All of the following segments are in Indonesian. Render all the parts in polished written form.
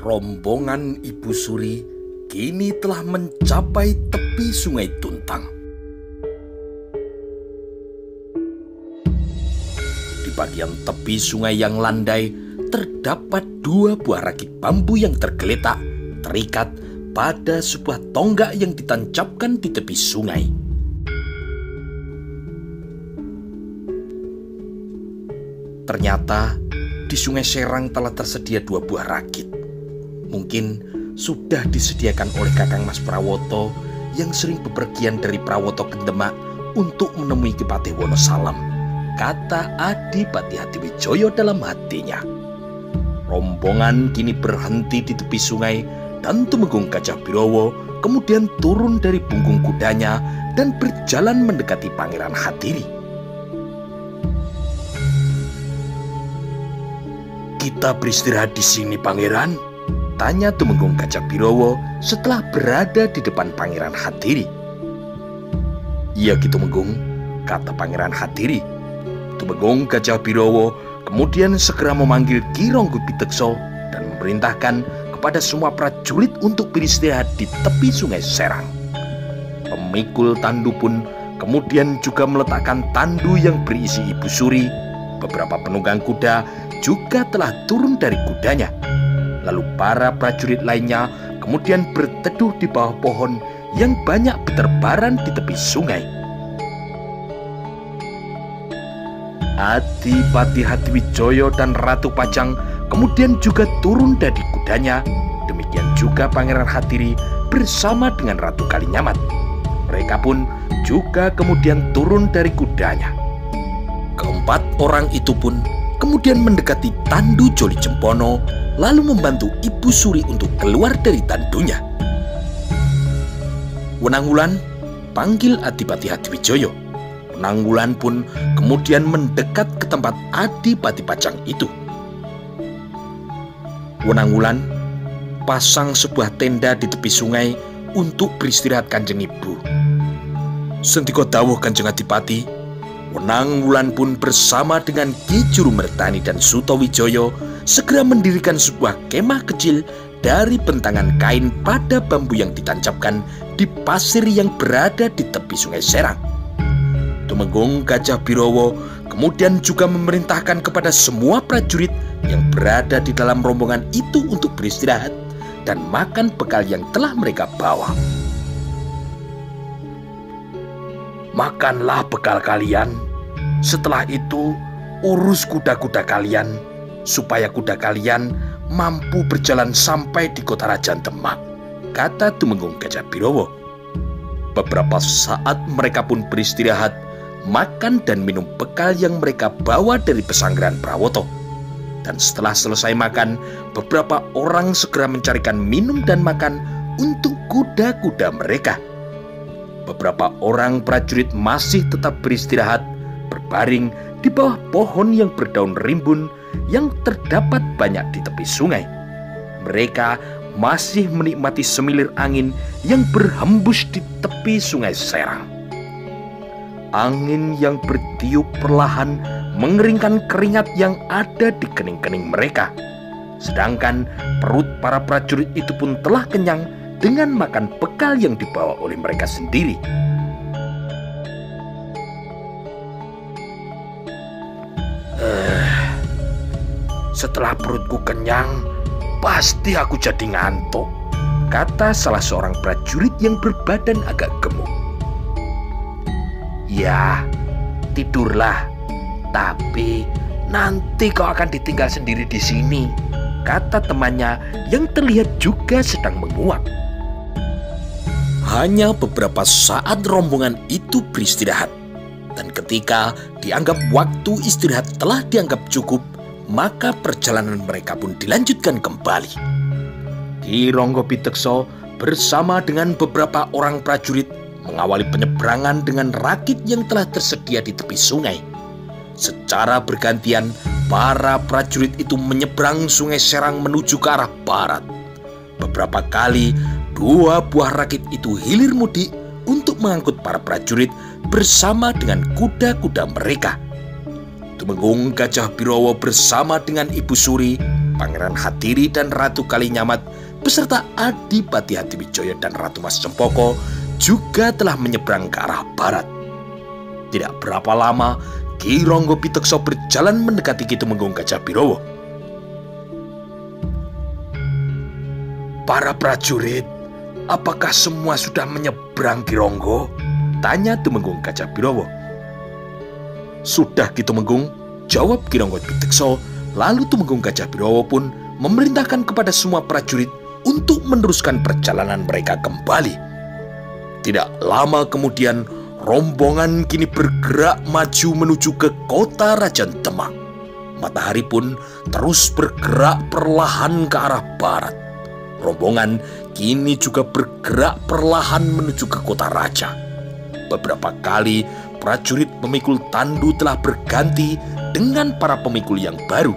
Rombongan Ibu Suri kini telah mencapai tepi Sungai Tuntang. Di bagian tepi sungai yang landai terdapat dua buah rakit bambu yang tergeletak terikat pada sebuah tonggak yang ditancapkan di tepi sungai. Ternyata di Sungai Serang telah tersedia dua buah rakit. Mungkin sudah disediakan oleh Kakang Mas Prawoto yang sering bepergian dari Prawoto ke Demak untuk menemui Ki Patih Wonosalam, kata Adipati Hadiwijoyo dalam hatinya. Rombongan kini berhenti di tepi sungai dan Tumenggung Gajah Birowo kemudian turun dari punggung kudanya dan berjalan mendekati Pangeran Hadiri. "Kita beristirahat di sini, Pangeran?" tanya Tumenggung Gajah Birowo setelah berada di depan Pangeran Hadiri. "Iya Ki Tumenggung," kata Pangeran Hadiri. Tumenggung Gajah Birowo kemudian segera memanggil Ki Ronggo Pitekso dan memerintahkan kepada semua prajurit untuk beristirahat di tepi Sungai Serang. Pemikul tandu pun kemudian juga meletakkan tandu yang berisi Ibu Suri. Beberapa penunggang kuda juga telah turun dari kudanya. Lalu para prajurit lainnya kemudian berteduh di bawah pohon yang banyak berterbaran di tepi sungai. Adipati Hadiwijoyo dan Ratu Pajang kemudian juga turun dari kudanya. Demikian juga Pangeran Hadiri bersama dengan Ratu Kalinyamat. Mereka pun juga kemudian turun dari kudanya. Keempat orang itu pun kemudian mendekati tandu Joli Jempono, lalu membantu Ibu Suri untuk keluar dari tandunya. "Wenang-Wulan," panggil Adipati Hadiwijoyo. Wenang-Wulan pun kemudian mendekat ke tempat Adipati Pajang itu. "Wenang-Wulan, pasang sebuah tenda di tepi sungai untuk beristirahat Kanjeng Ibu." "Sendika dawuh Kanjeng Adipati." Wenang-Wulan pun bersama dengan Ki Juru Mertani dan Sutowijoyo segera mendirikan sebuah kemah kecil dari bentangan kain pada bambu yang ditancapkan di pasir yang berada di tepi Sungai Serang. Tumenggung Gajah Birowo kemudian juga memerintahkan kepada semua prajurit yang berada di dalam rombongan itu untuk beristirahat dan makan bekal yang telah mereka bawa. "Makanlah bekal kalian. Setelah itu urus kuda-kuda kalian supaya kuda kalian mampu berjalan sampai di kota Raja Demak," kata Tumenggung Gajah Birowo. Beberapa saat mereka pun beristirahat, makan dan minum bekal yang mereka bawa dari pesanggeran Prawoto. Dan setelah selesai makan, beberapa orang segera mencarikan minum dan makan untuk kuda-kuda mereka. Beberapa orang prajurit masih tetap beristirahat, berbaring di bawah pohon yang berdaun rimbun yang terdapat banyak di tepi sungai. Mereka masih menikmati semilir angin yang berhembus di tepi Sungai Serang. Angin yang bertiup perlahan mengeringkan keringat yang ada di kening-kening mereka. Sedangkan perut para prajurit itu pun telah kenyang dengan makan bekal yang dibawa oleh mereka sendiri. "Setelah perutku kenyang, pasti aku jadi ngantuk," kata salah seorang prajurit yang berbadan agak gemuk. "Ya, tidurlah. Tapi nanti kau akan ditinggal sendiri di sini," kata temannya yang terlihat juga sedang menguap. Hanya beberapa saat rombongan itu beristirahat. Dan ketika dianggap waktu istirahat telah dianggap cukup, maka perjalanan mereka pun dilanjutkan kembali. Ki Ronggo Pitekso bersama dengan beberapa orang prajurit mengawali penyeberangan dengan rakit yang telah tersedia di tepi sungai. Secara bergantian, para prajurit itu menyeberang Sungai Serang menuju ke arah barat. Beberapa kali, dua buah rakit itu hilir mudik untuk mengangkut para prajurit bersama dengan kuda-kuda mereka. Tumenggung Gajah Birowo bersama dengan Ibu Suri Pangeran Hatiri dan Ratu Kalinyamat beserta Adipati Hatiwijaya dan Ratu Mas Cempoko juga telah menyeberang ke arah barat. Tidak berapa lama, Ki Ronggo Pitekso berjalan mendekati Ki Tumenggung Gajah Birowo. "Para prajurit, apakah semua sudah menyeberang, Ki Ronggo?" tanya Tumenggung Gajah Birowo. "Sudah, Ki Tumenggung," jawab Ki Ronggo Pitekso. Lalu Tumenggung Gajah Birowo pun memerintahkan kepada semua prajurit untuk meneruskan perjalanan mereka kembali. Tidak lama kemudian, rombongan kini bergerak maju menuju ke kota Rajan Demak. Matahari pun terus bergerak perlahan ke arah barat. Rombongan kini juga bergerak perlahan menuju ke kota raja. Beberapa kali prajurit pemikul tandu telah berganti dengan para pemikul yang baru.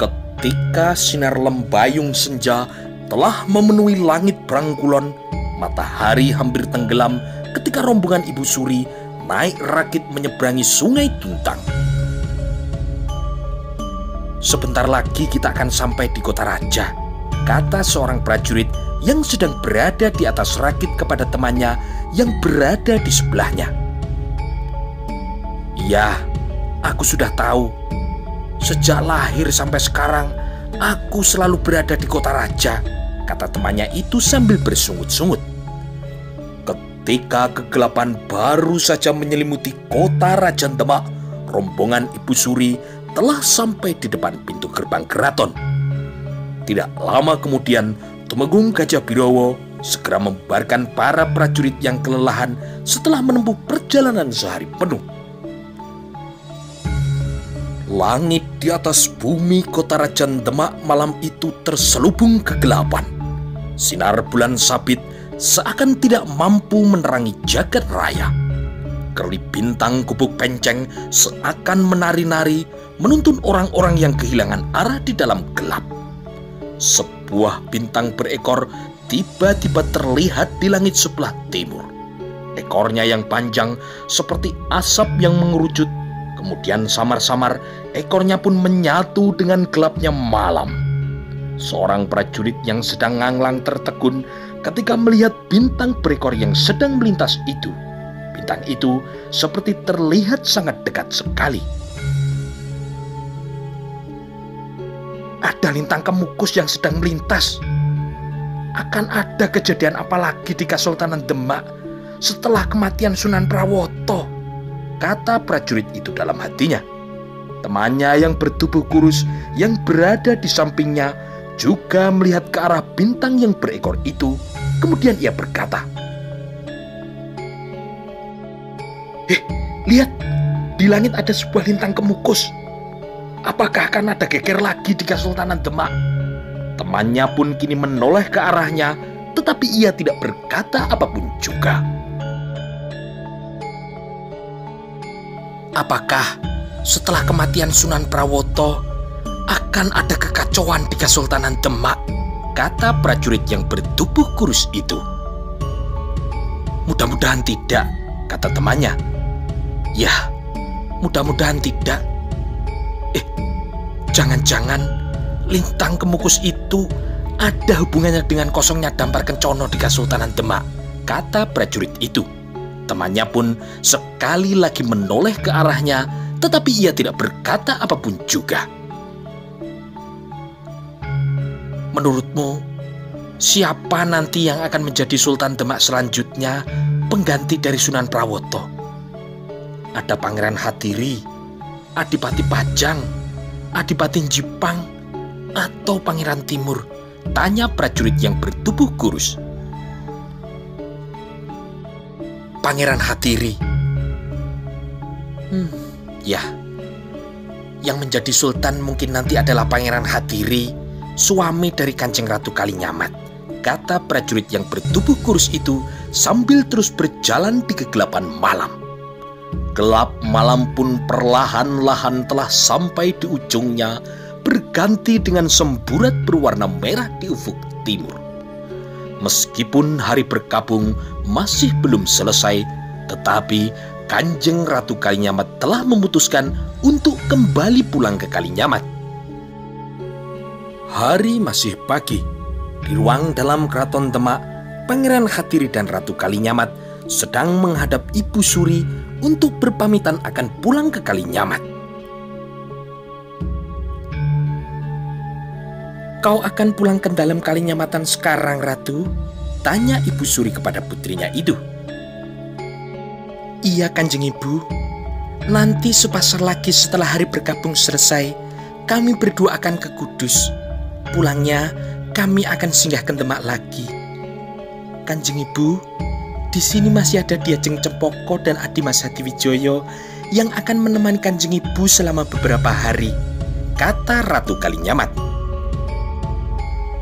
Ketika sinar lembayung senja telah memenuhi langit Brangkulon, matahari hampir tenggelam ketika rombongan Ibu Suri naik rakit menyeberangi Sungai Tuntang. "Sebentar lagi kita akan sampai di kota raja," kata seorang prajurit yang sedang berada di atas rakit kepada temannya yang berada di sebelahnya. "Ya, aku sudah tahu. Sejak lahir sampai sekarang, aku selalu berada di kota raja," kata temannya itu sambil bersungut-sungut. Ketika kegelapan baru saja menyelimuti kota Rajan Demak, rombongan Ibu Suri telah sampai di depan pintu gerbang keraton. Tidak lama kemudian, Tumenggung Gajah Birowo segera membubarkan para prajurit yang kelelahan setelah menempuh perjalanan sehari penuh. Langit di atas bumi kota Rajan Demak malam itu terselubung kegelapan. Sinar bulan sabit seakan tidak mampu menerangi jagat raya. Kerlip bintang gubuk penceng seakan menari-nari menuntun orang-orang yang kehilangan arah di dalam gelap. Sebuah bintang berekor tiba-tiba terlihat di langit sebelah timur. Ekornya yang panjang seperti asap yang mengerucut. Kemudian samar-samar ekornya pun menyatu dengan gelapnya malam. Seorang prajurit yang sedang nganglang tertegun ketika melihat bintang berekor yang sedang melintas itu. Bintang itu seperti terlihat sangat dekat sekali. "Ada lintang Kemukus yang sedang melintas. Akan ada kejadian apa lagi di Kesultanan Demak setelah kematian Sunan Prawoto?" kata prajurit itu dalam hatinya. Temannya yang bertubuh kurus yang berada di sampingnya juga melihat ke arah bintang yang berekor itu. Kemudian ia berkata, "Lihat, di langit ada sebuah lintang Kemukus. Apakah akan ada geger lagi di Kesultanan Demak?" Temannya pun kini menoleh ke arahnya, tetapi ia tidak berkata apapun juga. "Apakah setelah kematian Sunan Prawoto akan ada kekacauan di Kesultanan Demak?" kata prajurit yang bertubuh kurus itu. "Mudah-mudahan tidak," kata temannya. "Ya, mudah-mudahan tidak. Jangan-jangan lintang Kemukus itu ada hubungannya dengan kosongnya Dampar Kencono di Kesultanan Demak," kata prajurit itu. Temannya pun sekali lagi menoleh ke arahnya, tetapi ia tidak berkata apapun juga. "Menurutmu, siapa nanti yang akan menjadi Sultan Demak selanjutnya, pengganti dari Sunan Prawoto? Ada Pangeran Hatiri, Adipati Pajang, Adipati Jipang, atau Pangeran Timur?" tanya prajurit yang bertubuh kurus. "Pangeran Hatiri." Ya, yang menjadi sultan mungkin nanti adalah Pangeran Hatiri, suami dari Kanjeng Ratu Kalinyamat, kata prajurit yang bertubuh kurus itu sambil terus berjalan di kegelapan malam. Gelap malam pun perlahan-lahan telah sampai di ujungnya, berganti dengan semburat berwarna merah di ufuk timur. Meskipun hari berkabung masih belum selesai, tetapi Kanjeng Ratu Kalinyamat telah memutuskan untuk kembali pulang ke Kalinyamat. Hari masih pagi. Di ruang dalam keraton Demak, Pangeran Hadiri dan Ratu Kalinyamat sedang menghadap Ibu Suri untuk berpamitan akan pulang ke Kalinyamat. "Kau akan pulang ke dalam Kalinyamatan sekarang, Ratu?" tanya Ibu Suri kepada putrinya itu. "Iya, Kanjeng Ibu. Nanti sebentar lagi setelah hari bergabung selesai, kami berdua akan ke Kudus. Pulangnya kami akan singgah ke Demak lagi. Kanjeng Ibu, di sini masih ada Diajeng Cempoko dan Adimas Hadiwijoyo yang akan menemani Kanjeng Ibu selama beberapa hari," kata Ratu Kalinyamat.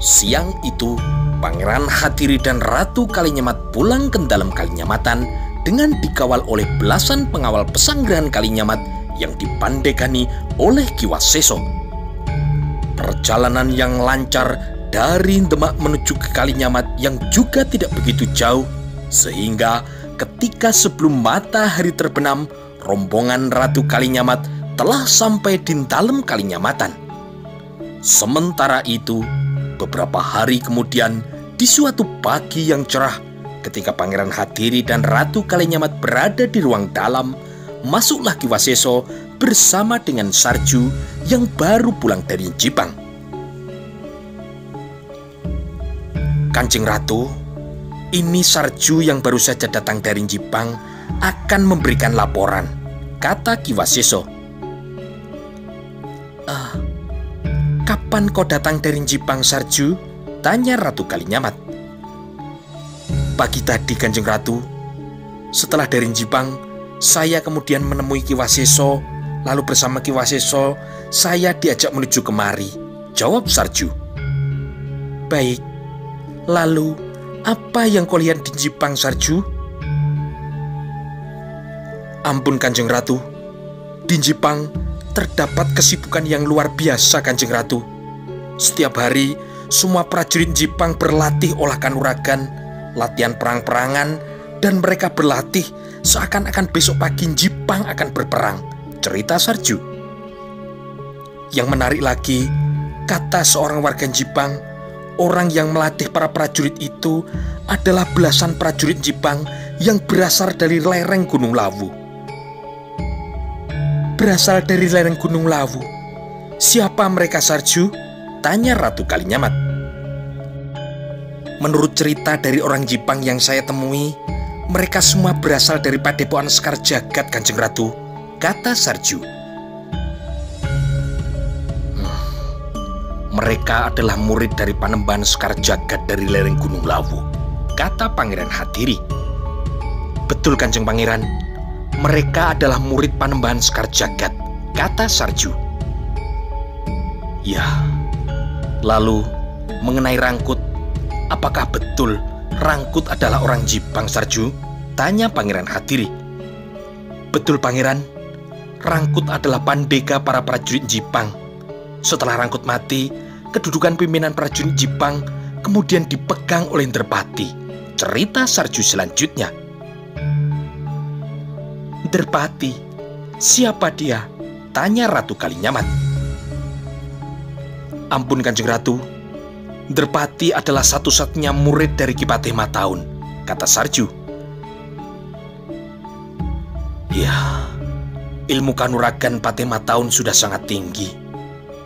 Siang itu, Pangeran Hadiri dan Ratu Kalinyamat pulang ke dalam Kalinyamatan dengan dikawal oleh belasan pengawal pesanggrahan Kalinyamat yang dipandegani oleh Ki Waseso. Perjalanan yang lancar dari Demak menuju ke Kalinyamat yang juga tidak begitu jauh, sehingga ketika sebelum matahari terbenam, rombongan Ratu Kalinyamat telah sampai di dalam Kalinyamatan. Sementara itu, beberapa hari kemudian, di suatu pagi yang cerah, ketika Pangeran Hadiri dan Ratu Kalinyamat berada di ruang dalam, masuklah Ki Waseso bersama dengan Sarju yang baru pulang dari Jipang. "Kanjeng Ratu, ini Sarju yang baru saja datang dari Jipang akan memberikan laporan," kata Ki Waseso. "Kapan kau datang dari Jipang, Sarju?" tanya Ratu Kalinyamat. "Pagi tadi, Kanjeng Ratu. Setelah dari Jipang, saya kemudian menemui Ki Waseso, lalu bersama Ki Waseso saya diajak menuju kemari," jawab Sarju. "Baik, lalu apa yang kau lihat di Jipang, Sarju?" "Ampun, Kanjeng Ratu. Di Jipang terdapat kesibukan yang luar biasa, Kanjeng Ratu. Setiap hari, semua prajurit Jipang berlatih olah kanuragan, latihan perang-perangan, dan mereka berlatih seakan-akan besok pagi Jipang akan berperang," cerita Sarju. "Yang menarik lagi, kata seorang warga Jipang, orang yang melatih para prajurit itu adalah belasan prajurit Jipang yang berasal dari lereng Gunung Lawu." "Berasal dari lereng Gunung Lawu? Siapa mereka, Sarju?" tanya Ratu Kalinyamat. "Menurut cerita dari orang Jipang yang saya temui, mereka semua berasal dari Padepokan Sekar Jagad, Kanjeng Ratu," kata Sarju. "Mereka adalah murid dari Panembahan Sekar Jagad dari lereng Gunung Lawu," kata Pangeran Hadiri. "Betul, Kanjeng Pangeran. Mereka adalah murid Panembahan Sekar Jagad," kata Sarju. "Ya, lalu mengenai Rangkut, apakah betul Rangkut adalah orang Jipang, Sarju?" tanya Pangeran Hadiri. "Betul, Pangeran. Rangkut adalah pandega para prajurit Jipang. Setelah Rangkut mati, kedudukan pimpinan prajurit Jipang kemudian dipegang oleh Nderpati," cerita Sarju selanjutnya. "Nderpati? Siapa dia?" tanya Ratu Kalinyamat. "Ampun, Kanjeng Ratu. Nderpati adalah satu-satunya murid dari Ki Patih Mataun," kata Sarju. "Ya, ilmu kanuragan Patih Mataun sudah sangat tinggi.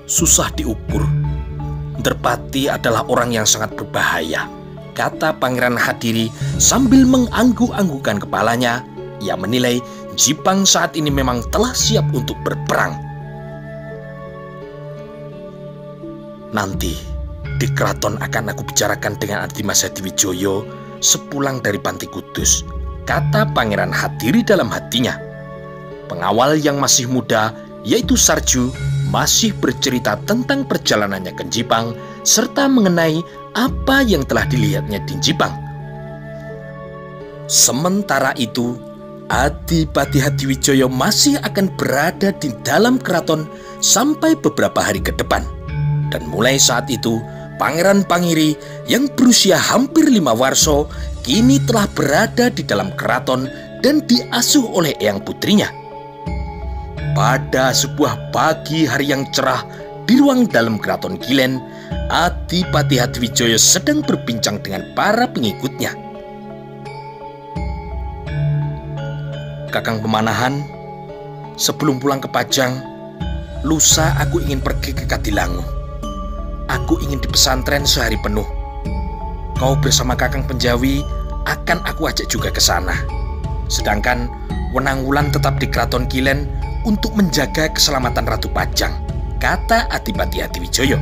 Susah diukur. Nderpati adalah orang yang sangat berbahaya," kata Pangeran Hadiri sambil mengangguk-anggukkan kepalanya. Ia menilai Jipang saat ini memang telah siap untuk berperang. "Nanti di keraton akan aku bicarakan dengan Adimas Hadiwijoyo sepulang dari Panti Kudus," kata Pangeran Hadiri dalam hatinya. Pengawal yang masih muda, yaitu Sarju, masih bercerita tentang perjalanannya ke Jipang serta mengenai apa yang telah dilihatnya di Jipang. Sementara itu, Adipati Hadiwijoyo masih akan berada di dalam keraton sampai beberapa hari ke depan. Dan mulai saat itu, Pangeran Pangiri yang berusia hampir 5 warso kini telah berada di dalam keraton dan diasuh oleh eyang putrinya. Pada sebuah pagi hari yang cerah di ruang dalam keraton Kilen, Adipati Hadiwijaya sedang berbincang dengan para pengikutnya. Kakang Pemanahan, sebelum pulang ke Pajang, lusa aku ingin pergi ke Kadilangu. Aku ingin di pesantren sehari penuh. Kau bersama Kakang Penjawi akan aku ajak juga ke sana. Sedangkan Wenang-Wulan tetap di keraton Kilen untuk menjaga keselamatan Ratu Pajang, kata Adipati Hadiwijaya.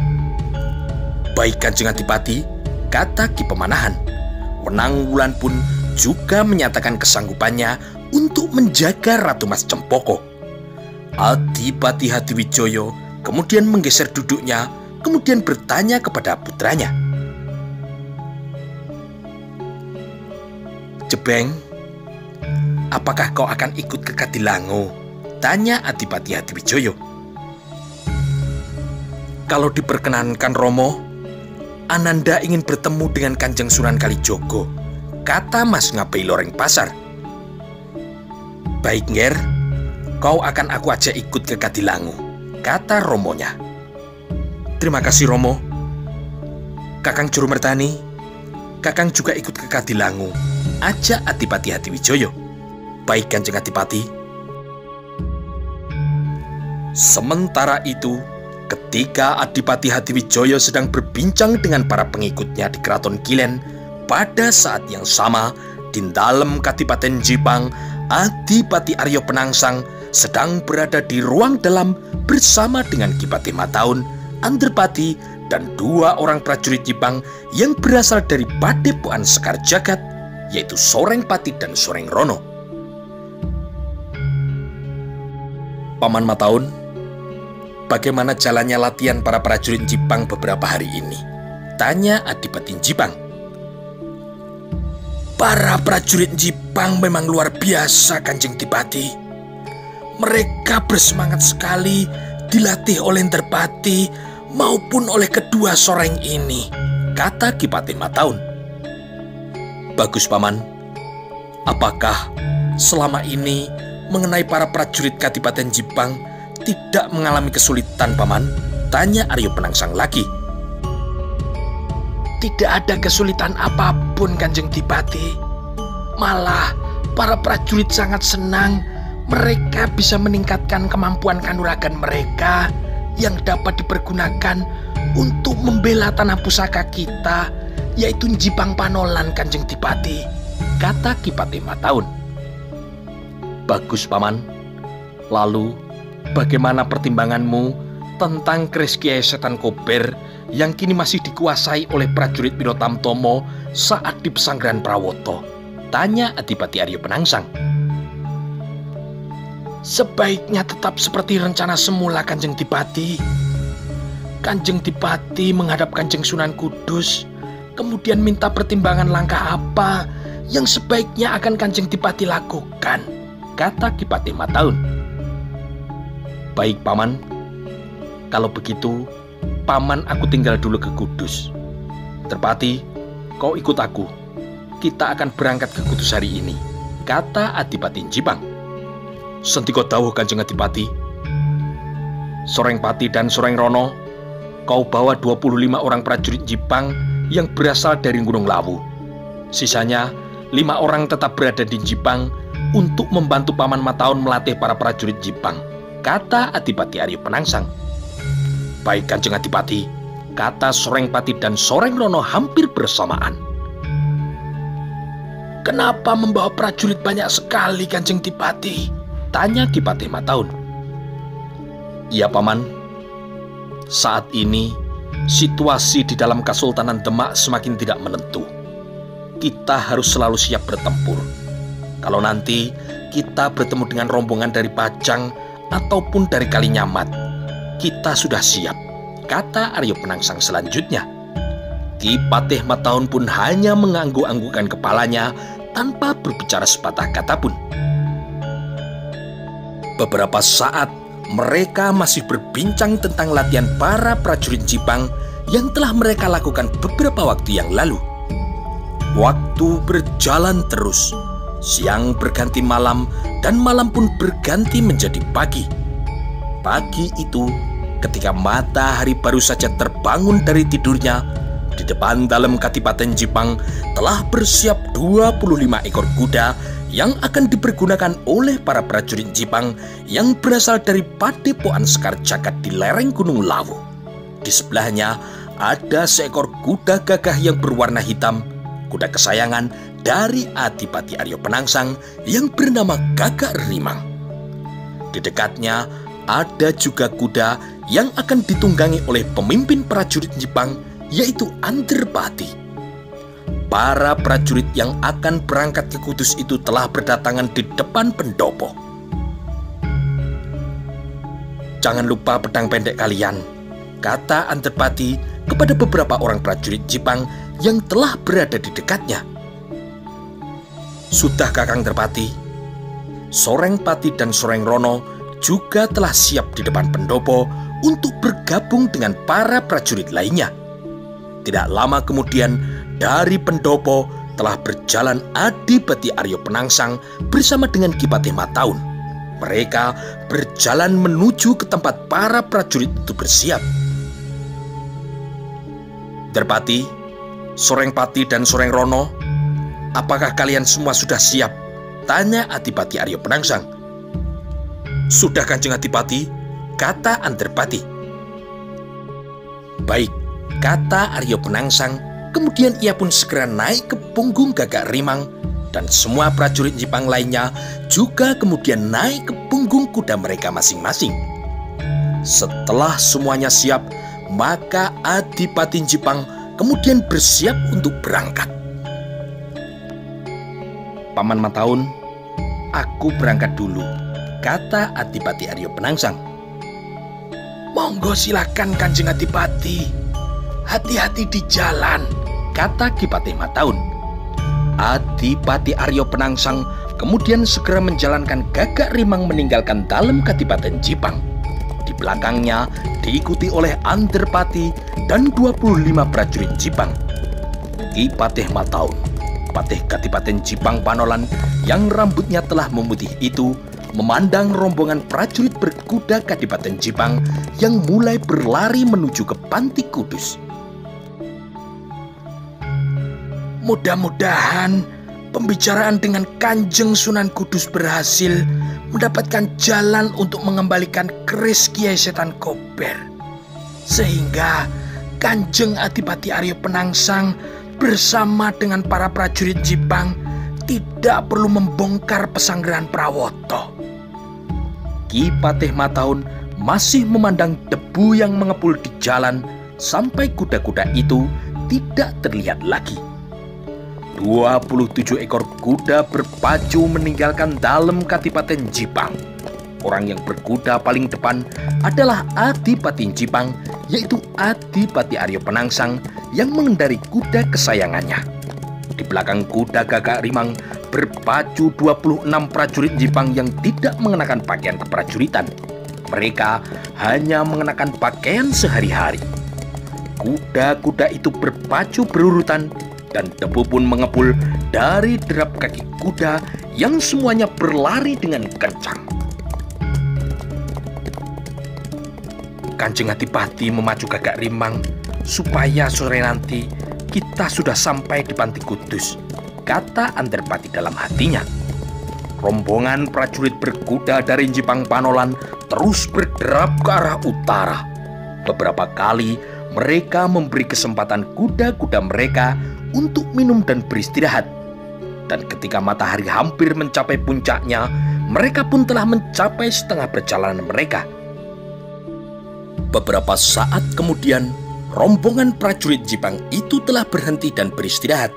Baik Kanjeng Adipati, kata Ki Pemanahan. Wenang-Wulan pun juga menyatakan kesanggupannya untuk menjaga Ratu Mas Cempoko. Adipati Hadiwijaya kemudian menggeser duduknya, kemudian bertanya kepada putranya. Jebeng, apakah kau akan ikut ke Kadilangu? Tanya Adipati Hadiwijaya. Kalau diperkenankan Romo, Ananda ingin bertemu dengan Kanjeng Sunan Kalijogo, kata Mas Ngabai Loreng Pasar. Baik Nger, kau akan aku ajak ikut ke Kadilangu, kata Romonya. Terima kasih Romo. Kakang Jurumertani, Kakang juga ikut ke Kadilangu, ajak Adipati Hadiwijaya. Baik Kanjeng Adipati. Sementara itu, ketika Adipati Hadiwijaya sedang berbincang dengan para pengikutnya di keraton Kilen, pada saat yang sama di dalam Kadipaten Jipang, Adipati Arya Penangsang sedang berada di ruang dalam bersama dengan Ki Patih Mataun, Andrapati, dan 2 orang prajurit Jipang yang berasal dari Padepokan Sekar Jagat, yaitu Soreng Pati dan Soreng Rono. Paman Mataun, bagaimana jalannya latihan para prajurit Jipang beberapa hari ini? Tanya Adipati Jipang. Para prajurit Jipang memang luar biasa, Kanjeng Dipati. Mereka bersemangat sekali dilatih oleh Andrapati maupun oleh kedua soreng ini, kata Ki Patih Mataun. Bagus Paman. Apakah selama ini mengenai para prajurit Kadipaten Jipang tidak mengalami kesulitan Paman? Tanya Arya Penangsang lagi. Tidak ada kesulitan apapun Kanjeng Dipati. Malah para prajurit sangat senang mereka bisa meningkatkan kemampuan kanuragan mereka yang dapat dipergunakan untuk membela tanah pusaka kita, yaitu Jipang Panolan Kanjeng Dipati, kata Ki Patih Mataun. Bagus Paman. Lalu bagaimana pertimbanganmu tentang keris Kiai Setan Kober yang kini masih dikuasai oleh prajurit Winotamtomo saat di Pesanggrahan Prawoto? Tanya Adipati Arya Penangsang. Sebaiknya tetap seperti rencana semula Kanjeng Dipati. Kanjeng Dipati menghadap Kanjeng Sunan Kudus, kemudian minta pertimbangan langkah apa yang sebaiknya akan Kanjeng Dipati lakukan, kata Ki Patih Mataun. Baik Paman, kalau begitu Paman aku tinggal dulu ke Kudus. Terpati, kau ikut aku. Kita akan berangkat ke Kudus hari ini, kata Adipati Jipang. Sentiko dawuh Kanjeng Adipati. Soreng Pati dan Soreng Rono, kau bawa 25 orang prajurit Jipang yang berasal dari Gunung Lawu. Sisanya 5 orang tetap berada di Jipang untuk membantu Paman Mataun melatih para prajurit Jipang, kata Adipati Arya Penangsang. Baik Kanjeng Adipati, kata Soreng Pati dan Soreng Rono hampir bersamaan. Kenapa membawa prajurit banyak sekali Kanjeng Dipati? Tanya Ki Patih Mataun. Iya Paman, saat ini situasi di dalam Kesultanan Demak semakin tidak menentu. Kita harus selalu siap bertempur. Kalau nanti kita bertemu dengan rombongan dari Pajang ataupun dari Kalinyamat, kita sudah siap, kata Arya Penangsang selanjutnya. Ki Patih Mataun pun hanya mengangguk-anggukkan kepalanya tanpa berbicara sepatah kata pun. Beberapa saat mereka masih berbincang tentang latihan para prajurit Jipang yang telah mereka lakukan beberapa waktu yang lalu. Waktu berjalan terus. Siang berganti malam dan malam pun berganti menjadi pagi. Pagi itu ketika matahari baru saja terbangun dari tidurnya, di depan dalam Kadipaten Jipang telah bersiap 25 ekor kuda yang akan dipergunakan oleh para prajurit Jipang yang berasal dari Padepokan Sekar Jagad di lereng Gunung Lawu. Di sebelahnya ada seekor kuda gagah yang berwarna hitam, kuda kesayangan dari Adipati Aryo Penangsang yang bernama Gagak Rimang. Di dekatnya ada juga kuda yang akan ditunggangi oleh pemimpin prajurit Jipang, yaitu Antarpati. Para prajurit yang akan berangkat ke Kudus itu telah berdatangan di depan pendopo. "Jangan lupa pedang pendek kalian," kata Antarpati kepada beberapa orang prajurit Jipang yang telah berada di dekatnya. "Sudah, Kakang Terpati." Soreng Pati dan Soreng Rono juga telah siap di depan pendopo untuk bergabung dengan para prajurit lainnya. Tidak lama kemudian, dari pendopo telah berjalan Adipati Aryo Penangsang bersama dengan Ki Patih Mataun. Mereka berjalan menuju ke tempat para prajurit itu bersiap. "Terpati, Soreng Pati dan Soreng Rono, apakah kalian semua sudah siap?" tanya Adipati Aryo Penangsang. "Sudah, Kanjeng Adipati," kata Antarpati. "Baik," kata Aryo Penangsang. Kemudian ia pun segera naik ke punggung Gagak Rimang, dan semua prajurit Jipang lainnya juga kemudian naik ke punggung kuda mereka masing-masing. Setelah semuanya siap, maka Adipati Jipang kemudian bersiap untuk berangkat. "Paman Mataun, aku berangkat dulu," kata Adipati Aryo Penangsang. "Monggo silakan Kanjeng Adipati. Hati-hati di jalan," kata Ki Patih Mataun. Adipati Aryo Penangsang kemudian segera menjalankan Gagak Rimang meninggalkan dalam Kadipaten Jipang. Di belakangnya diikuti oleh Antarpati dan 25 prajurit Jipang. Ki Patih Mataun, Patih Kadipaten Jipang Panolan yang rambutnya telah memutih itu, memandang rombongan prajurit berkuda Kadipaten Jipang yang mulai berlari menuju ke Panti Kudus. "Mudah-mudahan pembicaraan dengan Kanjeng Sunan Kudus berhasil mendapatkan jalan untuk mengembalikan keris Kiai Setan Kober, sehingga Kanjeng Adipati Aryo Penangsang bersama dengan para prajurit Jipang tidak perlu membongkar pesanggrahan Prawoto." Ki Patih Mataun masih memandang debu yang mengepul di jalan sampai kuda-kuda itu tidak terlihat lagi. 27 ekor kuda berpacu meninggalkan dalam Kadipaten Jipang. Orang yang berkuda paling depan adalah Adipati Jipang, yaitu Adipati Aryo Penangsang yang mengendari kuda kesayangannya. Di belakang kuda Gagak Rimang berpacu 26 prajurit Jipang yang tidak mengenakan pakaian keprajuritan. Mereka hanya mengenakan pakaian sehari-hari. Kuda-kuda itu berpacu berurutan, dan debu pun mengepul dari derap kaki kuda yang semuanya berlari dengan kencang. Kanjeng Adipati memacu Gagak Rimang supaya sore nanti kita sudah sampai di Panti Kudus, kata Antarpati dalam hatinya. Rombongan prajurit berkuda dari Jipang Panolan terus berderap ke arah utara. Beberapa kali mereka memberi kesempatan kuda-kuda mereka untuk minum dan beristirahat. Dan ketika matahari hampir mencapai puncaknya, mereka pun telah mencapai setengah perjalanan mereka. Beberapa saat kemudian, rombongan prajurit Jipang itu telah berhenti dan beristirahat.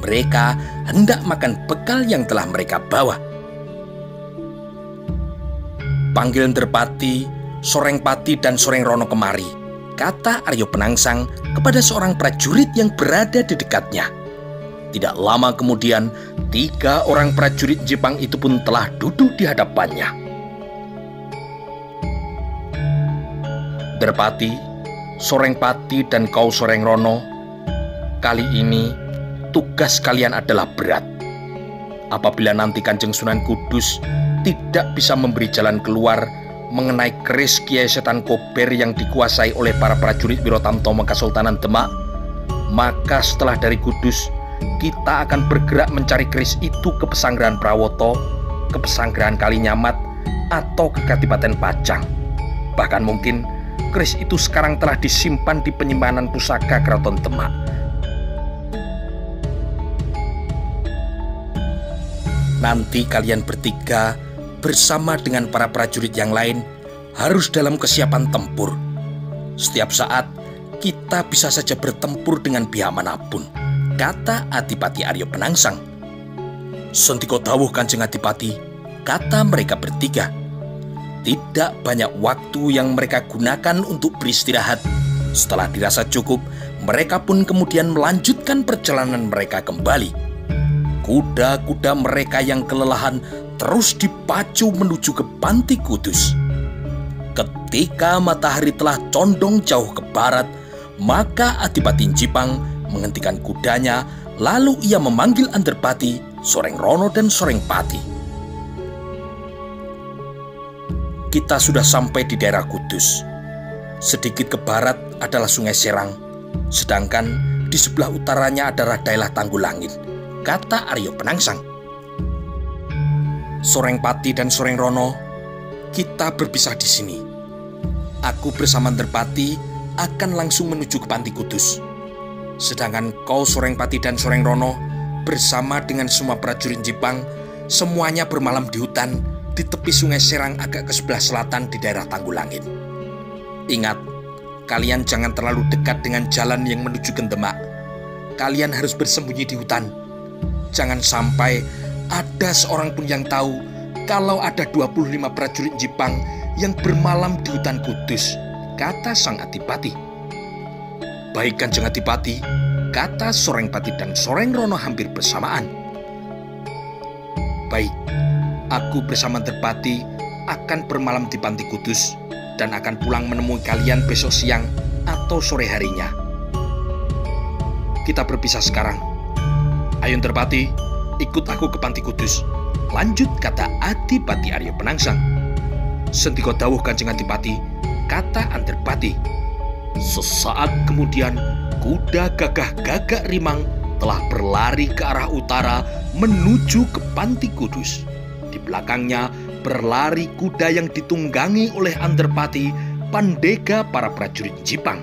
Mereka hendak makan bekal yang telah mereka bawa. "Panggil Antarpati, Soreng Pati dan Soreng Rono kemari," kata Aryo Penangsang kepada seorang prajurit yang berada di dekatnya. Tidak lama kemudian, 3 orang prajurit Jipang itu pun telah duduk di hadapannya. "Antarpati, Soreng Pati dan kau Soreng Rono, kali ini tugas kalian adalah berat. Apabila nanti Kanjeng Sunan Kudus tidak bisa memberi jalan keluar mengenai keris Kiai Setan Kober yang dikuasai oleh para prajurit Wirotamtomo Kesultanan Demak, maka setelah dari Kudus, kita akan bergerak mencari keris itu ke Pesanggrahan Prawoto, ke Pesanggrahan Kalinyamat, atau ke Kadipaten Pajang. Bahkan mungkin keris itu sekarang telah disimpan di penyimpanan pusaka Keraton Demak. Nanti kalian bertiga bersama dengan para prajurit yang lain harus dalam kesiapan tempur. Setiap saat kita bisa saja bertempur dengan pihak manapun, kata Adipati Aryo Penangsang. Sentiko dawuh Kanjeng Adipati, kata mereka bertiga. Tidak banyak waktu yang mereka gunakan untuk beristirahat. Setelah dirasa cukup, mereka pun kemudian melanjutkan perjalanan mereka kembali. Kuda-kuda mereka yang kelelahan terus dipacu menuju ke Panti Kudus. Ketika matahari telah condong jauh ke barat, maka Adipati Jipang menghentikan kudanya, lalu ia memanggil Anderpati, Soreng-Rono, dan Soreng-Pati. Kita sudah sampai di daerah Kudus. Sedikit ke barat adalah Sungai Serang, sedangkan di sebelah utaranya adalah daerah Tanggulangin, kata Aryo Penangsang. Soreng-Pati dan Soreng-Rono, kita berpisah di sini. Aku bersama Anderpati akan langsung menuju ke Panti Kudus. Sedangkan kau Soreng-Pati dan Soreng-Rono bersama dengan semua prajurit Jipang semuanya bermalam di hutan di tepi Sungai Serang agak ke sebelah selatan di daerah Tanggulangin. Ingat, kalian jangan terlalu dekat dengan jalan yang menuju ke Demak. Kalian harus bersembunyi di hutan. Jangan sampai ada seorang pun yang tahu kalau ada 25 prajurit Jipang yang bermalam di hutan Kudus, kata sang Adipati. Baik Kanjeng Adipati, kata Soreng-Pati dan Soreng-Rono hampir bersamaan. Baik, aku bersama Anderpati akan bermalam di Panti Kudus dan akan pulang menemui kalian besok siang atau sore harinya. Kita berpisah sekarang. Ayo Anderpati, ikut aku ke Panti Kudus, lanjut kata Adipati Aryo Penangsang. Sentiko dawuh Kanjeng Adipati, kata Anderpati. Sesaat kemudian, kuda Gagah Gagak Rimang telah berlari ke arah utara menuju ke Panti Kudus. Di belakangnya berlari kuda yang ditunggangi oleh Anderpati, pandega para prajurit Jipang.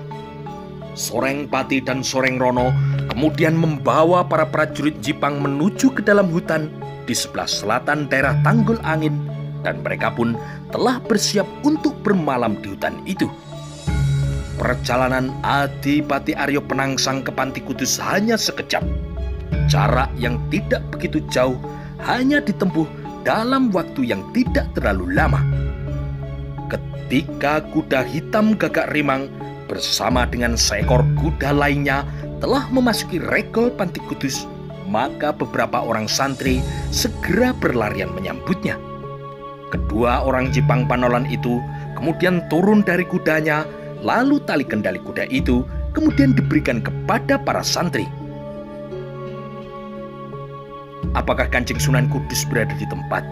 Soreng-Pati dan Soreng-Rono kemudian membawa para prajurit Jipang menuju ke dalam hutan di sebelah selatan daerah Tanggul Angin, dan mereka pun telah bersiap untuk bermalam di hutan itu. Perjalanan Adipati Aryo Penangsang ke Panti Kudus hanya sekejap. Jarak yang tidak begitu jauh hanya ditempuh dalam waktu yang tidak terlalu lama. Ketika kuda hitam Gagak Rimang bersama dengan seekor kuda lainnya telah memasuki regol Panti Kudus, maka beberapa orang santri segera berlarian menyambutnya. Kedua orang Jipang Panolan itu kemudian turun dari kudanya, lalu tali kendali kuda itu kemudian diberikan kepada para santri. Apakah Kanjeng Sunan Kudus berada di tempat?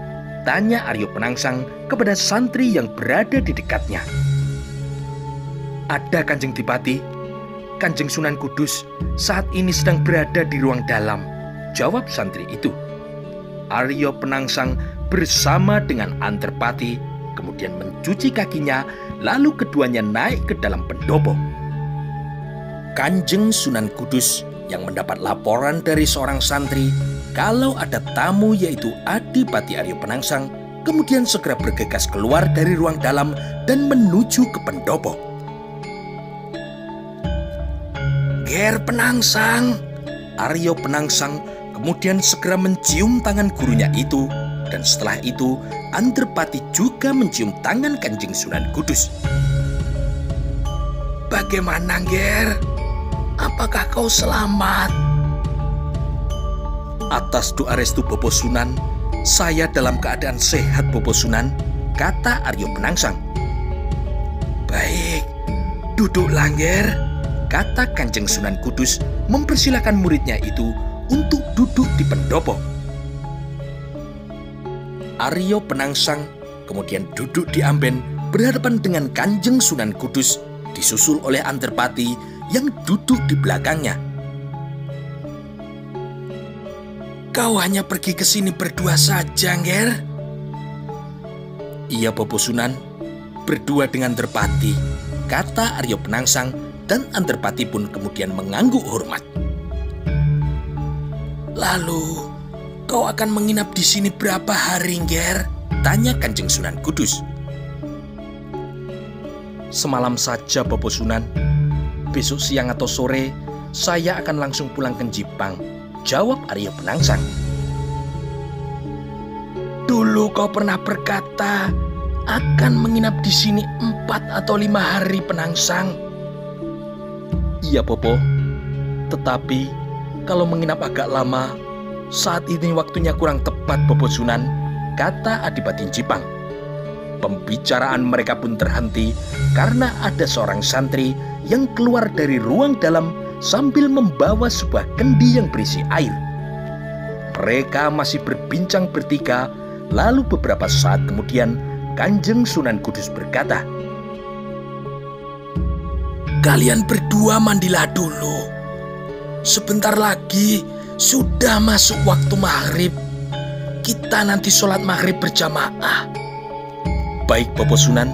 Tanya Aryo Penangsang kepada santri yang berada di dekatnya. Ada Kanjeng Adipati. Kanjeng Sunan Kudus saat ini sedang berada di ruang dalam, jawab santri itu. Aryo Penangsang bersama dengan Anderpati kemudian mencuci kakinya, lalu keduanya naik ke dalam pendopo. Kanjeng Sunan Kudus yang mendapat laporan dari seorang santri kalau ada tamu yaitu Adipati Aryo Penangsang, kemudian segera bergegas keluar dari ruang dalam dan menuju ke pendopo. Ger Penangsang, Aryo Penangsang kemudian segera mencium tangan gurunya itu, dan setelah itu Anderpati juga mencium tangan Kanjeng Sunan Kudus. Bagaimana Ger? Apakah kau selamat? Atas doa restu Bopo Sunan, saya dalam keadaan sehat Bopo Sunan, kata Aryo Penangsang. Baik, duduklah Ger, kata Kanjeng Sunan Kudus mempersilahkan muridnya itu untuk duduk di pendopo. Aryo Penangsang kemudian duduk di amben berhadapan dengan Kanjeng Sunan Kudus, disusul oleh Antarpati yang duduk di belakangnya. "Kau hanya pergi ke sini berdua saja, Nger?" "Iya, Bopo Sunan, berdua dengan Antarpati," kata Aryo Penangsang, dan Antarpati pun kemudian mengangguk hormat. "Lalu kau akan menginap di sini berapa hari, Nger?" tanya Kanjeng Sunan Kudus. "Semalam saja, Bopo Sunan. Besok siang atau sore saya akan langsung pulang ke Jipang," jawab Aryo Penangsang. "Dulu kau pernah berkata akan menginap di sini 4 atau 5 hari, Penangsang." "Iya, Bopo. Tetapi kalau menginap agak lama, saat ini waktunya kurang tepat, Bopo Sunan," kata Adipati Jipang. Pembicaraan mereka pun terhenti karena ada seorang santri yang keluar dari ruang dalam sambil membawa sebuah kendi yang berisi air. Mereka masih berbincang bertiga, lalu beberapa saat kemudian Kanjeng Sunan Kudus berkata, "Kalian berdua mandilah dulu. Sebentar lagi sudah masuk waktu maghrib. Kita nanti sholat maghrib berjamaah." "Baik, Bopo Sunan."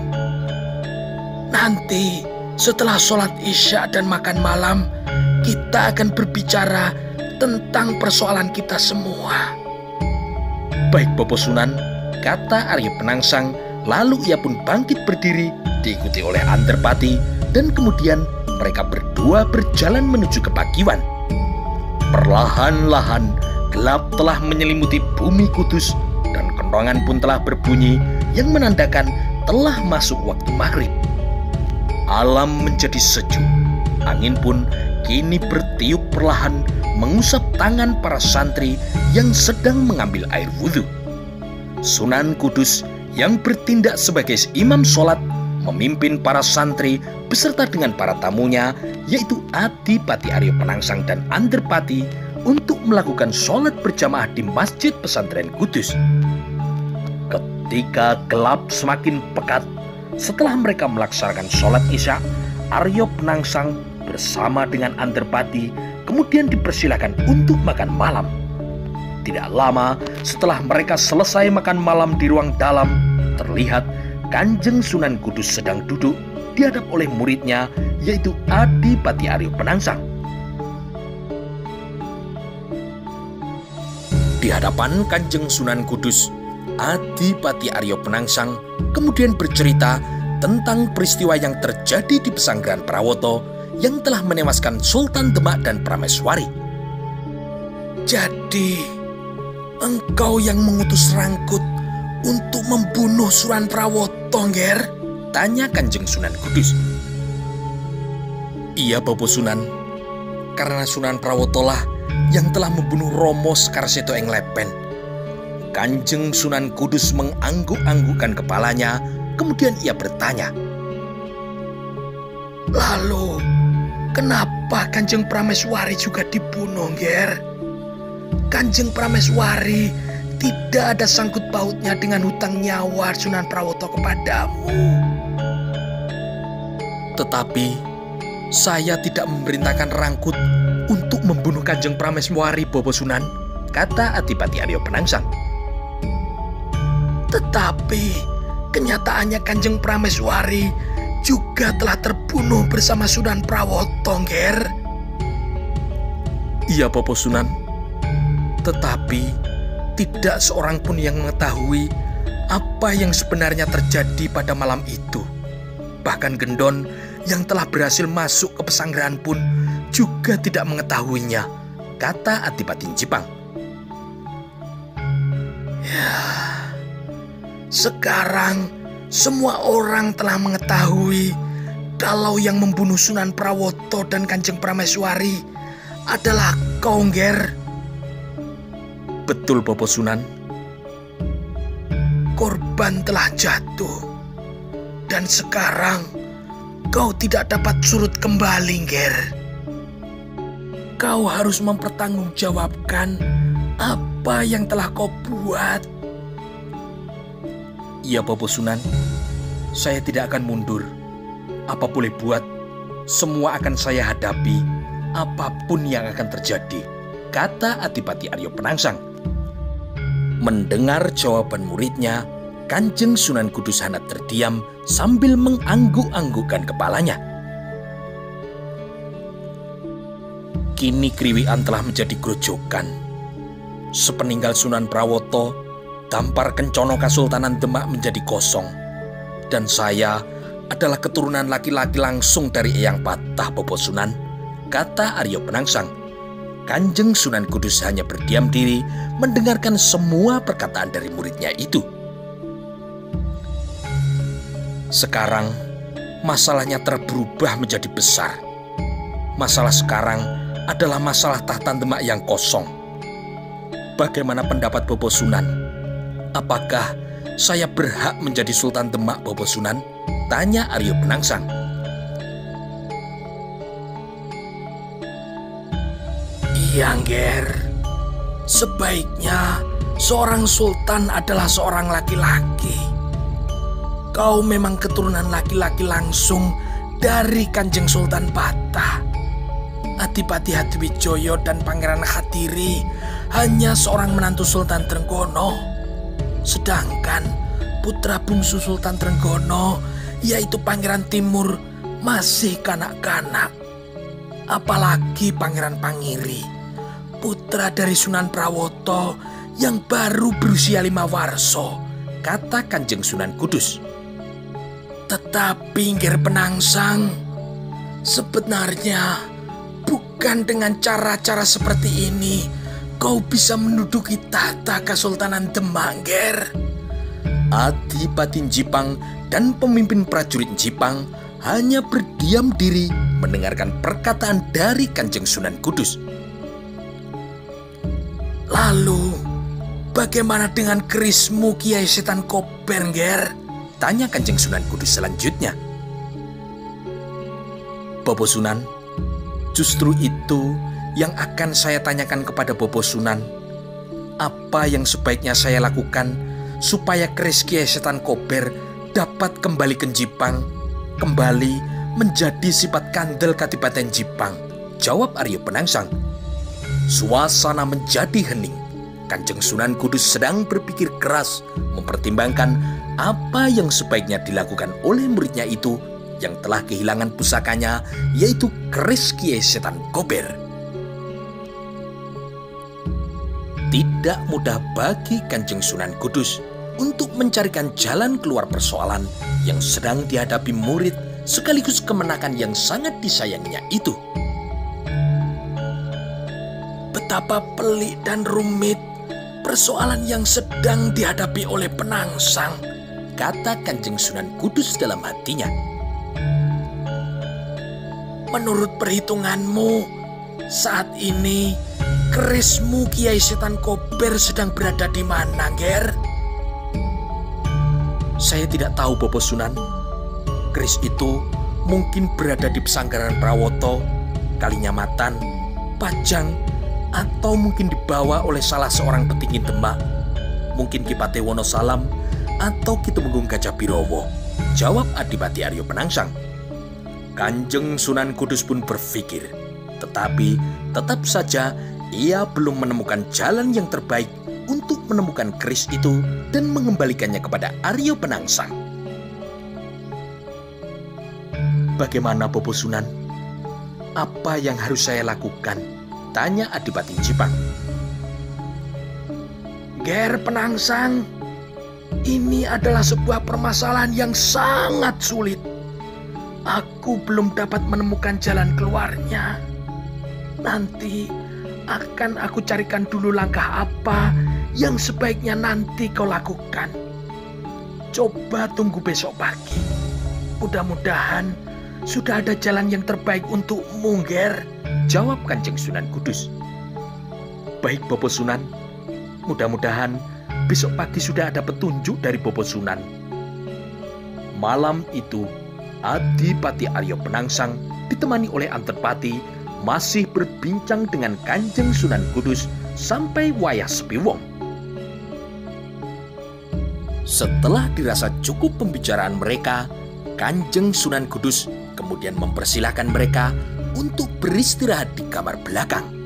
"Nanti setelah sholat isya dan makan malam, kita akan berbicara tentang persoalan kita semua." "Baik, Bopo Sunan," kata Aryo Penangsang. Lalu ia pun bangkit berdiri, diikuti oleh Antarpati, dan kemudian mereka berdua berjalan menuju ke Pakiwan. Perlahan-lahan gelap telah menyelimuti bumi Kudus, dan kentongan pun telah berbunyi yang menandakan telah masuk waktu maghrib. Alam menjadi sejuk. Angin pun kini bertiup perlahan mengusap tangan para santri yang sedang mengambil air wudhu. Sunan Kudus yang bertindak sebagai imam sholat memimpin para santri beserta dengan para tamunya, yaitu Adipati Aryo Penangsang dan Antarpati, untuk melakukan sholat berjamaah di Masjid Pesantren Kudus. Ketika gelap semakin pekat, setelah mereka melaksanakan sholat isya, Aryo Penangsang bersama dengan Antarpati kemudian dipersilakan untuk makan malam. Tidak lama setelah mereka selesai makan malam di ruang dalam, terlihat Kanjeng Sunan Kudus sedang duduk dihadap oleh muridnya, yaitu Adipati Aryo Penangsang. Di hadapan Kanjeng Sunan Kudus, Adipati Aryo Penangsang kemudian bercerita tentang peristiwa yang terjadi di Pesanggrahan Prawoto yang telah menewaskan Sultan Demak dan Prameswari. "Jadi engkau yang mengutus Rangkut untuk membunuh Sunan Prawoto, Nger?" tanya Kanjeng Sunan Kudus. "Iya, Bopo Sunan. Karena Sunan Prawoto lah yang telah membunuh Romo Sekarseto ing Lepen." Kanjeng Sunan Kudus mengangguk-anggukkan kepalanya, kemudian ia bertanya, "Lalu kenapa Kanjeng Prameswari juga dibunuh, Nger? Kanjeng Prameswari tidak ada sangkut pautnya dengan hutang nyawa Sunan Prawoto kepadamu." "Tetapi saya tidak memerintahkan Rangkut untuk membunuh Kanjeng Prameswari, Bopo Sunan," kata Adipati Aryo Penangsang. "Tetapi kenyataannya Kanjeng Prameswari juga telah terbunuh bersama Sunan Prawoto, Nger." "Iya, Bopo Sunan. Tetapi tidak seorang pun yang mengetahui apa yang sebenarnya terjadi pada malam itu. Bahkan Gendon yang telah berhasil masuk ke pesanggrahan pun juga tidak mengetahuinya," kata Adipati Jipang. "Ya, sekarang semua orang telah mengetahui kalau yang membunuh Sunan Prawoto dan Kanjeng Prameswari adalah kau, Nger." "Betul, Bopo Sunan." "Korban telah jatuh, dan sekarang kau tidak dapat surut kembali, Nger. Kau harus mempertanggungjawabkan apa yang telah kau buat." Iya, Bopo Sunan. Saya tidak akan mundur. Apa boleh buat, semua akan saya hadapi, apapun yang akan terjadi, kata Adipati Aryo Penangsang. Mendengar jawaban muridnya, Kanjeng Sunan Kudus Hanat terdiam sambil mengangguk-anggukkan kepalanya. Kini Kriwian telah menjadi grojokan. Sepeninggal Sunan Prawoto, dampar Kencono Kasultanan Demak menjadi kosong. Dan saya adalah keturunan laki-laki langsung dari Eyang Patah, Bopo Sunan, kata Aryo Penangsang. Kanjeng Sunan Kudus hanya berdiam diri mendengarkan semua perkataan dari muridnya itu. Sekarang masalahnya berubah menjadi besar. Masalah sekarang adalah masalah tahta Demak yang kosong. Bagaimana pendapat Bopo Sunan? Apakah saya berhak menjadi Sultan Demak, Bopo Sunan? Tanya Aryo Penangsang. Iya, Ngger. Sebaiknya seorang sultan adalah seorang laki-laki. Kau memang keturunan laki-laki langsung dari Kanjeng Sultan Patah. Adipati Hadiwijoyo dan Pangeran Khatiri hanya seorang menantu Sultan Trenggono. Sedangkan putra bungsu Sultan Trenggono, yaitu Pangeran Timur, masih kanak-kanak. Apalagi Pangeran Pangiri, putra dari Sunan Prawoto yang baru berusia 5 warso, kata Kanjeng Sunan Kudus. Tetapi Ngger Penangsang, sebenarnya bukan dengan cara-cara seperti ini kau bisa menduduki tahta Kesultanan Demak, Ngger. Adipati Jipang dan pemimpin prajurit Jipang hanya berdiam diri mendengarkan perkataan dari Kanjeng Sunan Kudus. Lalu, bagaimana dengan kerismu Kiai Setan Kober, Ngger? Tanya Kanjeng Sunan Kudus selanjutnya. Bopo Sunan, justru itu yang akan saya tanyakan kepada Bopo Sunan. Apa yang sebaiknya saya lakukan supaya keris Kiai Setan Kober dapat kembali ke Jipang, kembali menjadi sifat kandel Kadipaten Jipang? Jawab Aryo Penangsang. Suasana menjadi hening. Kanjeng Sunan Kudus sedang berpikir keras mempertimbangkan apa yang sebaiknya dilakukan oleh muridnya itu yang telah kehilangan pusakanya, yaitu keris Kiai Setan Kober. Tidak mudah bagi Kanjeng Sunan Kudus untuk mencarikan jalan keluar persoalan yang sedang dihadapi murid sekaligus kemenakan yang sangat disayanginya itu. Betapa pelik dan rumit persoalan yang sedang dihadapi oleh Penangsang, kata Kanjeng Sunan Kudus dalam hatinya. Menurut perhitunganmu, saat ini kerismu Kiai Setan Kober sedang berada di mana, Ngger? Saya tidak tahu, Bopo Sunan. Keris itu mungkin berada di Pesanggaran Prawoto, Kalinyamatan, Pajang, atau mungkin dibawa oleh salah seorang petinggi Demak, mungkin Ki Patih Wonosalam atau Ki Tumenggung Gajah Birowo, jawab Adipati Aryo Penangsang. Kanjeng Sunan Kudus pun berpikir, tetapi tetap saja ia belum menemukan jalan yang terbaik untuk menemukan keris itu dan mengembalikannya kepada Aryo Penangsang. Bagaimana, Bopo Sunan? Apa yang harus saya lakukan? Tanya Adipati Jipang. Ngger Penangsang, ini adalah sebuah permasalahan yang sangat sulit. Aku belum dapat menemukan jalan keluarnya. Nanti akan aku carikan dulu langkah apa yang sebaiknya nanti kau lakukan. Coba tunggu besok pagi. Mudah-mudahan sudah ada jalan yang terbaik untukmu, Ngger, jawab Kanjeng Sunan Kudus. Baik, Bopo Sunan. Mudah-mudahan besok pagi sudah ada petunjuk dari Bopo Sunan. Malam itu, Adipati Aryo Penangsang ditemani oleh Antepati masih berbincang dengan Kanjeng Sunan Kudus sampai wayah sepi wong. Setelah dirasa cukup pembicaraan mereka, Kanjeng Sunan Kudus kemudian mempersilahkan mereka untuk beristirahat di kamar belakang.